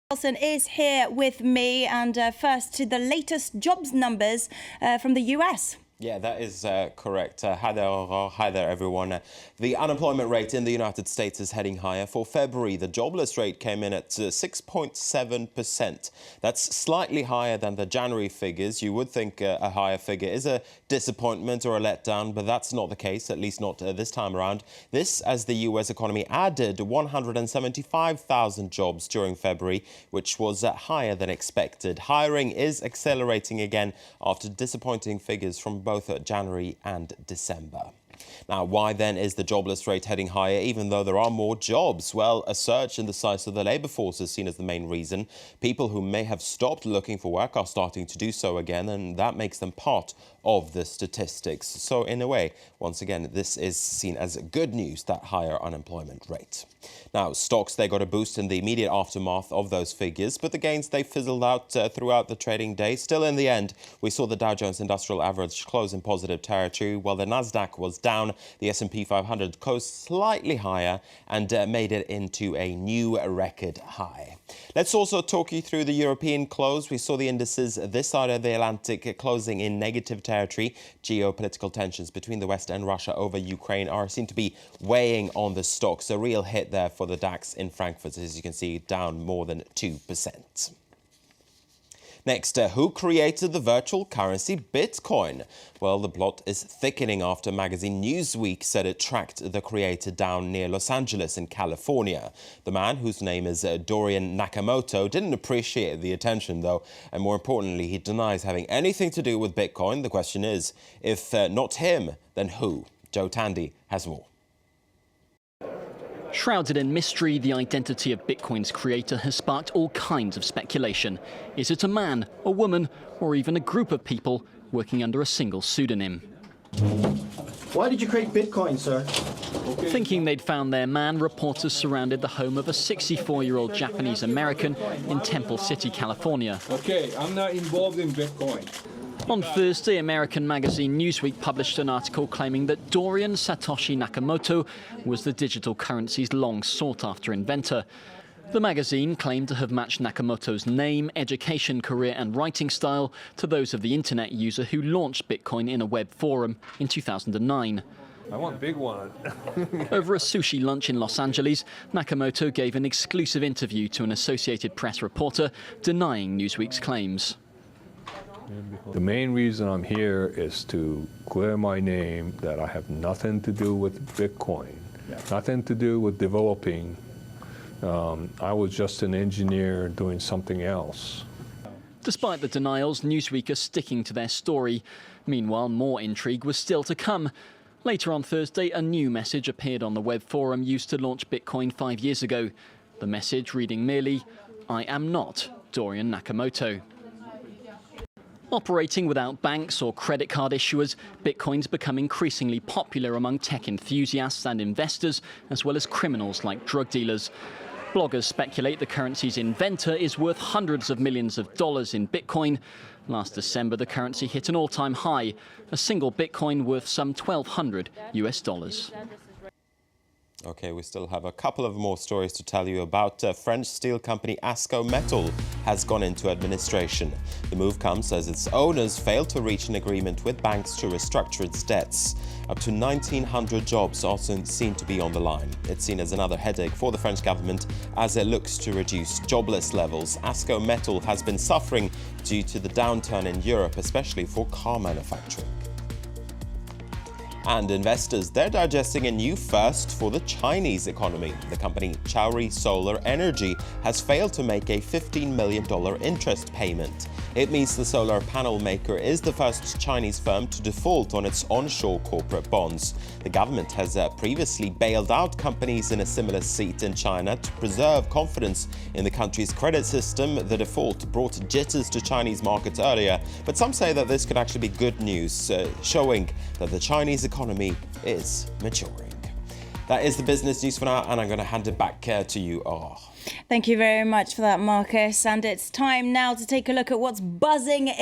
Wilson is here with me, and first to the latest jobs numbers from the US. Yeah, that is correct. Hi there, Aurore. Hi there, everyone. The unemployment rate in the United States is heading higher. For February, the jobless rate came in at 6.7%. That's slightly higher than the January figures. You would think a higher figure is a disappointment or a letdown, but that's not the case, at least not this time around. This as the US economy added 175,000 jobs during February, which was higher than expected. Hiring is accelerating again after disappointing figures from both January and December. Now, why then is the jobless rate heading higher even though there are more jobs? Well, a surge in the size of the labour force is seen as the main reason. People who may have stopped looking for work are starting to do so again, and that makes them part of the statistics. So in a way, once again, this is seen as good news, that higher unemployment rate. Now, stocks, they got a boost in the immediate aftermath of those figures, but the gains, they fizzled out throughout the trading day. Still, in the end, we saw the Dow Jones Industrial Average close in positive territory, while the Nasdaq was down. The S&P 500 closed slightly higher and made it into a new record high. Let's also talk you through the European close. We saw the indices this side of the Atlantic closing in negative territory. Geopolitical tensions between the West and Russia over Ukraine seem to be weighing on the stocks. A real hit there for the DAX in Frankfurt, as you can see, down more than 2%. Next, who created the virtual currency Bitcoin? Well, the plot is thickening after magazine Newsweek said it tracked the creator down near Los Angeles in California. The man, whose name is Dorian Nakamoto, didn't appreciate the attention, though, and more importantly, he denies having anything to do with Bitcoin. The question is, if not him, then who? Joe Tandy has more. Shrouded in mystery, the identity of Bitcoin's creator has sparked all kinds of speculation. Is it a man, a woman, or even a group of people working under a single pseudonym? Why did you create Bitcoin, sir? Thinking they'd found their man, reporters surrounded the home of a 64-year-old Japanese American in Temple City, California. Okay, I'm not involved in Bitcoin. On Thursday, American magazine Newsweek published an article claiming that Dorian Satoshi Nakamoto was the digital currency's long-sought-after inventor. The magazine claimed to have matched Nakamoto's name, education, career and writing style to those of the internet user who launched Bitcoin in a web forum in 2009. I want big one. Over a sushi lunch in Los Angeles, Nakamoto gave an exclusive interview to an Associated Press reporter denying Newsweek's claims. The main reason I'm here is to clear my name that I have nothing to do with Bitcoin, nothing to do with developing. I was just an engineer doing something else. Despite the denials, Newsweek are sticking to their story. Meanwhile, more intrigue was still to come. Later on Thursday, a new message appeared on the web forum used to launch Bitcoin 5 years ago. The message reading merely, "I am not Dorian Nakamoto." Operating without banks or credit card issuers, Bitcoin's become increasingly popular among tech enthusiasts and investors, as well as criminals like drug dealers. Bloggers speculate the currency's inventor is worth hundreds of millions of dollars in Bitcoin. Last December, the currency hit an all-time high, a single Bitcoin worth some $1,200 US. OK, we still have a couple of more stories to tell you about. French steel company Asco Metal has gone into administration. The move comes as its owners failed to reach an agreement with banks to restructure its debts. Up to 1,900 jobs also seem to be on the line. It's seen as another headache for the French government as it looks to reduce jobless levels. Asco Metal has been suffering due to the downturn in Europe, especially for car manufacturing. And investors, they're digesting a new first for the Chinese economy. The company Chaori Solar Energy has failed to make a $15 million interest payment. It means the solar panel maker is the first Chinese firm to default on its onshore corporate bonds. The government has previously bailed out companies in a similar seat in China to preserve confidence in the country's credit system. The default brought jitters to Chinese markets earlier, but some say that this could actually be good news, showing that the Chinese economy is maturing. That is the business news for now, and I'm going to hand it back to you. Thank you very much for that, Marcus. And it's time now to take a look at what's buzzing in